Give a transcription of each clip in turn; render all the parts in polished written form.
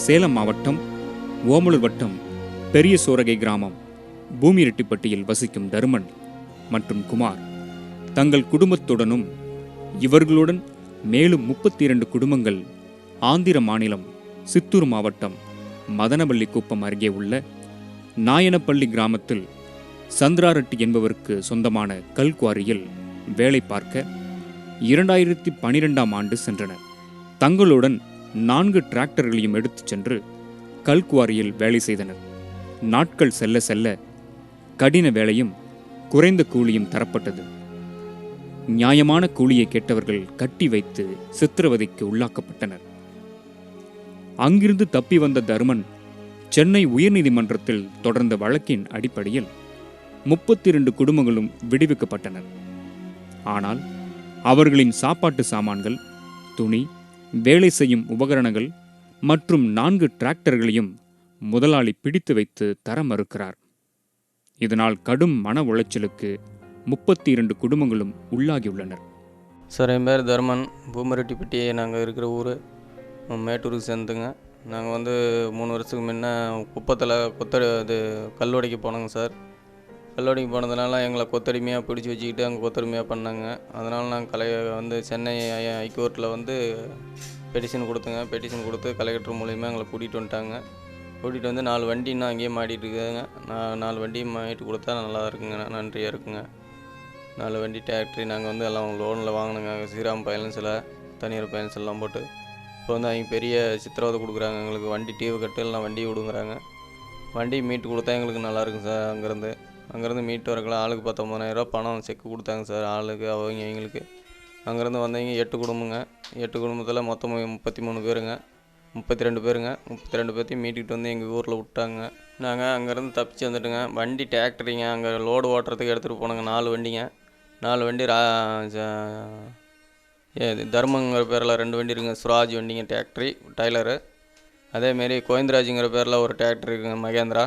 சேலம் மாவட்டம் ஓமலூர் வட்டம் பெரிய சோரகை கிராமம் பூமிரெட்டிப்பட்டியில் வசிக்கும் தருமன் மற்றும் குமார் தங்கள் குடும்பத்துடனும் இவர்களுடன் மேலும் 32 குடும்பங்கள் ஆந்திர மாநிலம் சித்தூர் மாவட்டம் மதனபள்ளி குப்பம் அருகே உள்ள நாயனப்பள்ளி கிராமத்தில் சந்திராரெட்டி என்பவருக்கு சொந்தமான கல்குவாரியில் வேலை பார்க்க 2012ஆம் ஆண்டு சென்றனர். தங்களுடன் 4 டிராக்டர்களையும் எடுத்துச் சென்று கல்குவாரியில் வேலை செய்தனர். நாட்கள் செல்ல செல்ல கடின வேலையும் குறைந்த கூலியும் தரப்பட்டது. நியாயமான கூலியை கேட்டவர்கள் கட்டி வைத்து சித்திரவதைக்கு உள்ளாக்கப்பட்டனர். அங்கிருந்து தப்பி வந்த தருமன் சென்னை உயர்நீதிமன்றத்தில் தொடர்ந்த வழக்கின் அடிப்படையில் 32 குடும்பங்களும் விடுவிக்கப்பட்டனர். ஆனால் அவர்களின் சாப்பாட்டு சாமான்கள், துணி, வேலை செய்யும் உபகரணங்கள் மற்றும் 4 டிராக்டர்களையும் முதலாளி பிடித்து வைத்து தர மறுக்கிறார். இதனால் கடும் மன உளைச்சலுக்கு 32 குடும்பங்களும் உள்ளாகியுள்ளனர். சார், என் பேர் தர்மன். பூமிரெட்டிப்பட்டி நாங்கள் இருக்கிற ஊர் மேட்டூருக்கு சேர்ந்துங்க. நாங்கள் 3 வருஷத்துக்கு முன்ன குப்பத்தில் கல்லோடைக்கு போனோங்க சார். கல்லோடைக்கு போனதுனால எங்களை கொத்தடிமையாக பிடிச்சி வச்சுக்கிட்டு அங்கே கொத்தடிமையாக பண்ணாங்க. அதனால் நாங்கள் சென்னை ஹைகோர்ட்டில் பெட்டிஷன் கொடுத்துங்க. பெட்டிஷன் கொடுத்து கலெக்டர் மூலிமா எங்களை கூட்டிகிட்டு வந்துட்டாங்க. கூட்டிகிட்டு வந்து 4 வண்டி இன்னும் அங்கேயே மாட்டிகிட்டு இருக்குதுங்க. 4 வண்டியும் மாட்டிட்டு கொடுத்தா நல்லா இருக்குங்க, நன்றியாக இருக்குங்க. 4 வண்டி டிராக்டரி நாங்கள் எல்லாம் லோனில் வாங்கினோங்க. ஸ்ரீராம் ஃபைனான்ஸில், தனியார் ஃபைனான்ஸ் எல்லாம் போட்டு. இப்போ அவங்க பெரிய சித்திரவதை கொடுக்குறாங்க எங்களுக்கு. வண்டி டிவி கட்டு எல்லாம் வண்டி விடுங்கிறாங்க. வண்டி மீட்டு கொடுத்தா எங்களுக்கு நல்லாயிருக்கும் சார். அங்கேருந்து மீட்டு வரக்கலாம். ஆளுக்கு 19,000 பணம் செக்கு கொடுத்தாங்க சார். ஆளுக்கு அவங்களுக்கு. அங்கேருந்து வந்தவங்க 8 குடும்பங்க. 8 குடும்பத்தில் மொத்தம் 33 பேருங்க, 32 பேருங்க. 32 பேர்த்தையும் மீட்டுக்கிட்டு வந்து எங்கள் ஊரில் விட்டாங்க. நாங்கள் அங்கேருந்து தப்பிச்சு வந்துட்டுங்க. வண்டி டிராக்டரிங்க அங்கே லோடு ஓட்டுறதுக்கு எடுத்துகிட்டு போனாங்க. 4 வண்டிங்க. 4 வண்டி தர்மங்கிற பேரில் 2 வண்டி இருக்குங்க. சுராஜ் வண்டிங்க டிராக்டரி டைலரு. அதேமாரி கோவிந்தராஜுங்கிற பேரில் ஒரு டிராக்டர் இருக்குங்க, மகேந்திரா.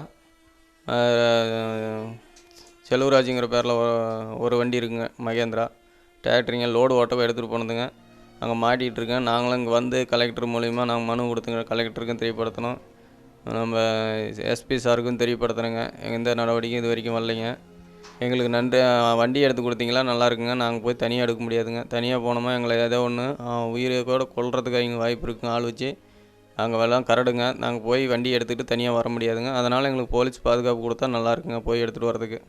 செல்வராஜுங்கிற பேரில் ஒரு வண்டி இருக்குங்க, மகேந்திரா டிராக்டரிங்க. லோடு ஓட்டவை எடுத்துகிட்டு போனதுங்க. அங்கே மாட்டிகிட்டு இருக்கேன். நாங்களும் இங்கே கலெக்டர் மூலிமா நாங்கள் மனு கொடுத்துங்க. கலெக்டருக்கும் தெரியப்படுத்தணும், நம்ம எஸ்பி சாருக்கும் தெரியப்படுத்தணுங்க. எந்த நடவடிக்கையும் இது வரைக்கும் வரலைங்க. எங்களுக்கு நன்றி. வண்டி எடுத்து கொடுத்தீங்களா நல்லா இருக்குங்க. நாங்கள் போய் தனியாக எடுக்க முடியாதுங்க. தனியாக போனோமா எங்களை ஏதோ ஒன்று உயிரை கூட கொல்றதுக்கு அவங்க வாய்ப்பு இருக்குங்க. ஆள் வச்சு அங்கே எல்லாம் கரடுங்க. நாங்கள் போய் வண்டி எடுத்துகிட்டு தனியாக வர முடியாதுங்க. அதனால் எங்களுக்கு போலீஸ் பாதுகாப்பு கொடுத்தா நல்லா இருக்குங்க போய் எடுத்துகிட்டு வரதுக்கு.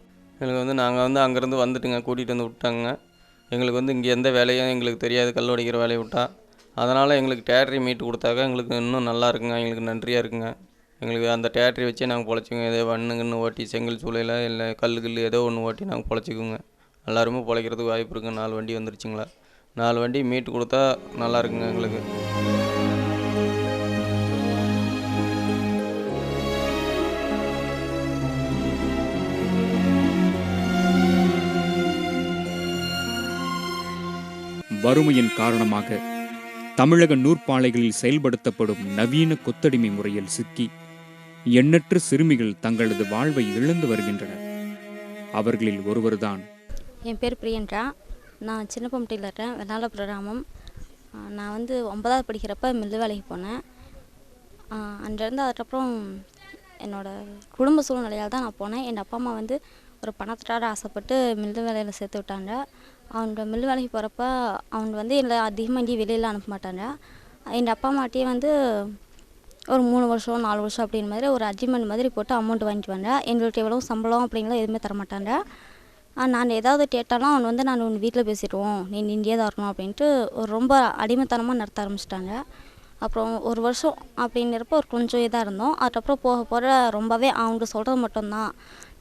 எங்களுக்கு நாங்கள் அங்கேருந்து வந்துட்டுங்க. கூட்டிகிட்டு வந்து விட்டாங்க. எங்களுக்கு இங்கே எந்த வேலையும் எங்களுக்கு தெரியாது, கல் உடைக்கிற வேலையை விட்டா. அதனால் எங்களுக்கு டேட்டரி மீட்டு கொடுத்தாக்க எங்களுக்கு இன்னும் நல்லா இருக்குங்க. எங்களுக்கு நன்றியாக இருக்குங்க. எங்களுக்கு அந்த டேட்டரி வச்சே நாங்கள் பொழைச்சிக்கோங்க. ஏதோ வண்ணுங்கன்னு ஓட்டி செங்கல் சூளையில் இல்லை கல் ஏதோ ஒன்று ஓட்டி நாங்கள் பொழைச்சிக்கோங்க. எல்லாருமே பொழைக்கிறதுக்கு வாய்ப்பு இருக்குங்க. 4 வண்டி வந்துருச்சுங்களா. 4 வண்டி மீட்டு கொடுத்தா நல்லா இருக்குங்க எங்களுக்கு. வறுமையின் காரணமாக தமிழக நூற்பாலைகளில் செயல்படுத்தப்படும் நவீன கொத்தடிமை முறையில் சிக்கி எண்ணற்ற சிறுமிகள் தங்களது வாழ்வை இழந்து வருகின்றனர். அவர்களில் ஒருவர்தான். என் பேர் பிரியங்கா. நான் சின்னப்பம்பட்டியில் இருக்கேன், வெள்ளாளபுர கிராமம். நான் 9வது படிக்கிறப்ப மில்லு வேலைக்கு போனேன். அங்கேருந்து அதுக்கப்புறம் என்னோடய குடும்ப சூழ்நிலையால் தான் நான் போனேன். என் அப்பா அம்மா ஒரு பணத்துக்காக ஆசைப்பட்டு மில்லு வேலையில் சேர்த்து விட்டாங்க. அவங்க மில்லு வேலைக்கு போகிறப்ப அவங்க என்னை அதிகமாக எங்கேயும் வெளியில் அனுப்ப மாட்டாங்க. எங்கள் அப்பா அம்மாட்டையே ஒரு 3 வருஷம் 4 வருஷம் அப்படின்ற மாதிரி ஒரு அக்ரிமெண்ட் மாதிரி போட்டு அமௌண்ட் வாங்கிக்குவாங்க. எங்களுக்கு எவ்வளோ சம்பளம் அப்படிங்கலாம் எதுவுமே தரமாட்டாங்க. நான் ஏதாவது கேட்டாலும் அவங்க நான் உன் வீட்டில் பேசிடுவோம், நீ இங்கேயே தான் இருக்கணும் அப்படின்ட்டு ஒரு ரொம்ப அடிமைத்தனமாக நடத்த ஆரம்பிச்சிட்டாங்க. அப்புறம் 1 வருஷம் அப்படிங்கிறப்ப ஒரு கொஞ்சம் இதாக இருந்தோம். அதுக்கப்புறம் போக போக ரொம்பவே அவங்க சொல்கிறது மட்டும்தான்,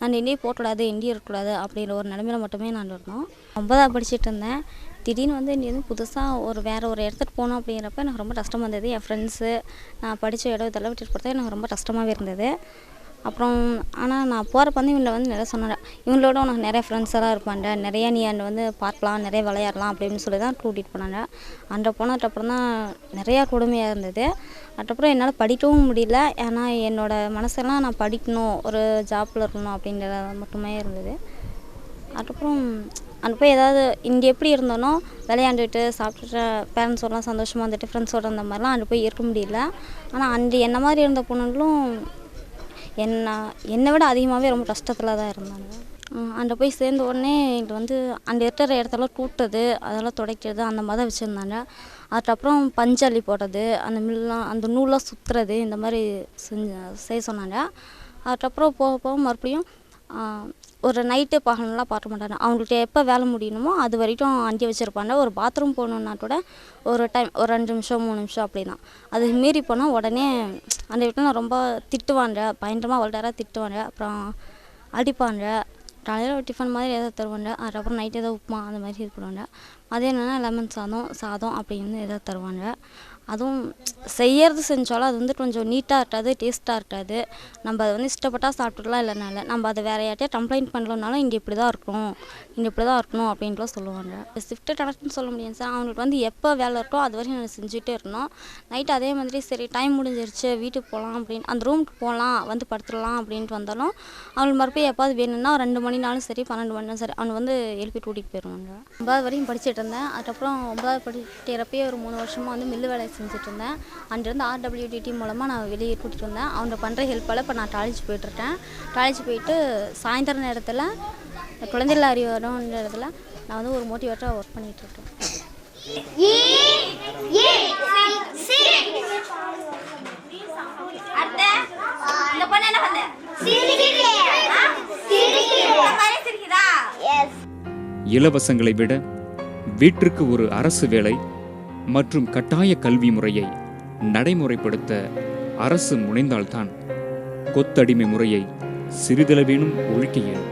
நான் எங்கேயும் போகக்கூடாது, எங்கேயும் இருக்கக்கூடாது அப்படிங்கிற ஒரு நிலைமையில மட்டுமே நான் இருந்தோம். 9வது படிச்சுட்டு இருந்தேன். திடீர்னு இங்கேருந்து புதுசாக வேறு ஒரு இடத்துக்கு போகணும் அப்படிங்கிறப்ப எனக்கு ரொம்ப கஷ்டமாக இருந்தது. என் ஃப்ரெண்ட்ஸு, நான் படித்த இடம் இதெல்லாம் விட்டுட்டு போகிறதுக்கு எனக்கு ரொம்ப கஷ்டமாகவே இருந்தது. அப்புறம் ஆனால் நான் போகிறப்ப இவங்களை நிறைய சொன்னாங்க, இவங்களோட உனக்கு நிறைய ஃப்ரெண்ட்ஸ் எல்லாம் இருப்பாங்க, நிறையா நீ அங்கே பார்க்கலாம், நிறைய விளையாடலாம் அப்படின்னு சொல்லி தான் கூட்டிகிட்டு போனாங்க. அங்கே போனதுக்கப்புறம் தான் நிறையா கொடுமையாக இருந்தது. அதுக்கப்புறம் என்னால் படிக்கவும் முடியல. ஏன்னா என்னோடய மனசெல்லாம் நான் படிக்கணும், ஒரு ஜாப்பில் இருக்கணும் அப்படிங்கிற மட்டுமே இருந்தது. அதுக்கப்புறம் அங்கே போய் ஏதாவது இங்கே எப்படி இருந்தோனோ விளையாண்டுட்டு சாப்பிட்டுட்டு பேரண்ட்ஸோடலாம் சந்தோஷமாக வந்துட்டு ஃப்ரெண்ட்ஸோட அந்த மாதிரிலாம் அங்கே போய் இருக்க முடியல. ஆனால் அன்று என்ன மாதிரி இருந்த பொண்ணுங்களும் என்னை விட அதிகமாகவே ரொம்ப கஷ்டத்தில் தான் இருந்தாங்க. அங்கே போய் சேர்ந்த உடனே இது வந்து அந்த இருக்கிற இடத்தெல்லாம் கூட்டுறது, அதெல்லாம் துடைக்கிறது அந்த மாதிரி தான் வச்சுருந்தாங்க. அதுக்கப்புறம் பஞ்சள்ளி போடுறது, அந்த மில்லாம் அந்த நூலாக சுற்றுறது, இந்த மாதிரி செய்ய சொன்னாங்க. அதுக்கப்புறம் போக போக மறுபடியும் ஒரு நைட்டு பகலெலாம் பார்க்க மாட்டாங்க. அவங்கள்ட்ட எப்போ வேலை முடியணுமோ அது வரைக்கும் அங்கேயே வச்சுருப்பாங்க. ஒரு பாத்ரூம் போகணுன்னா கூட ஒரு டைம் ஒரு 2 நிமிஷம் 3 நிமிஷம் அப்படி தான். அது மீறி போனால் உடனே அந்த வீட்டில் ரொம்ப திட்டுவாங்க, பயங்கரமாக வல்டாராக திட்டுவாங்க. அப்புறம் அடிப்பாங்க. காலையில் டிஃபன் மாதிரி ஏதாவது தருவாங்க. அதுக்கப்புறம் நைட்டு ஏதாவது உப்புமா அந்த மாதிரி இது பண்ணுவாங்க. அதே என்னென்னா லெமன் சாதம் அப்படின்னு ஏதாவது தருவாங்க. அதுவும் செய்யறது செஞ்சாலும் அது வந்து கொஞ்சம் நீட்டாக இருக்காது, டேஸ்ட்டாக இருக்காது. நம்ம அதை வந்து இஷ்டப்பட்டால் சாப்பிட்டுக்கலாம். இல்லைனால நம்ம அதை வேறு யார்ட்டையா கம்ப்ளைண்ட் பண்ணலனாலும் இங்கே இப்படி தான் இருக்கணும், இங்கே இப்படி தான் இருக்கணும் அப்படின்ட்டுலாம் சொல்லுவாங்க. ஷிஃப்ட்டு கணக்குன்னு சொல்ல முடியாது சார். அவங்களுக்கு வந்து எப்போ வேலை இருக்கோ அது வரைக்கும் நான் செஞ்சுட்டே இருக்கணும். நைட்டு அதே மாதிரி சரி டைம் முடிஞ்சிருச்சு வீட்டுக்கு போகலாம் அப்படின்னு அந்த ரூமுக்கு போகலாம் வந்து படுத்துடலாம் அப்படின்ட்டு வந்தாலும் அவங்களுக்கு மறுபடியும் எப்போது வேணும்னா 2 மணினாலும் சரி 12 மணினாலும் சரி அவனை வந்து எழுப்பி கூட்டிகிட்டு போயிடுவாங்க. 9வது வரைக்கும் படிச்சுட்டு இருந்தேன். அதுக்கப்புறம் 9வது படிக்கிறப்பயே ஒரு 3 வருஷமாக வந்து மில்லு வேலை செஞ்சுட்டு இருந்தேன். அங்கேருந்து RWTT மூலமாக நான் வெளியே கூட்டிகிட்டு வந்தேன். அவங்க பண்ணுற ஹெல்ப்பால் இப்போ நான் காலேஜ் போயிட்டுருக்கேன். காலேஜ் போயிட்டு சாயந்தர நேரத்தில் குழந்தைகள் அறிவாரோன்ற இடத்துல நான் வந்து ஒரு மோட்டிவேட்டராக ஒர்க் பண்ணிகிட்ருக்கேன். இலவசங்களை விட வீட்டிற்கு ஒரு அரசு வேலை மற்றும் கட்டாய கல்வி முறையை நடைமுறைப்படுத்த அரசு முனைந்தால்தான் கொத்தடிமை முறையை சிறிதளவேனும் ஒழிக்க இயலும்.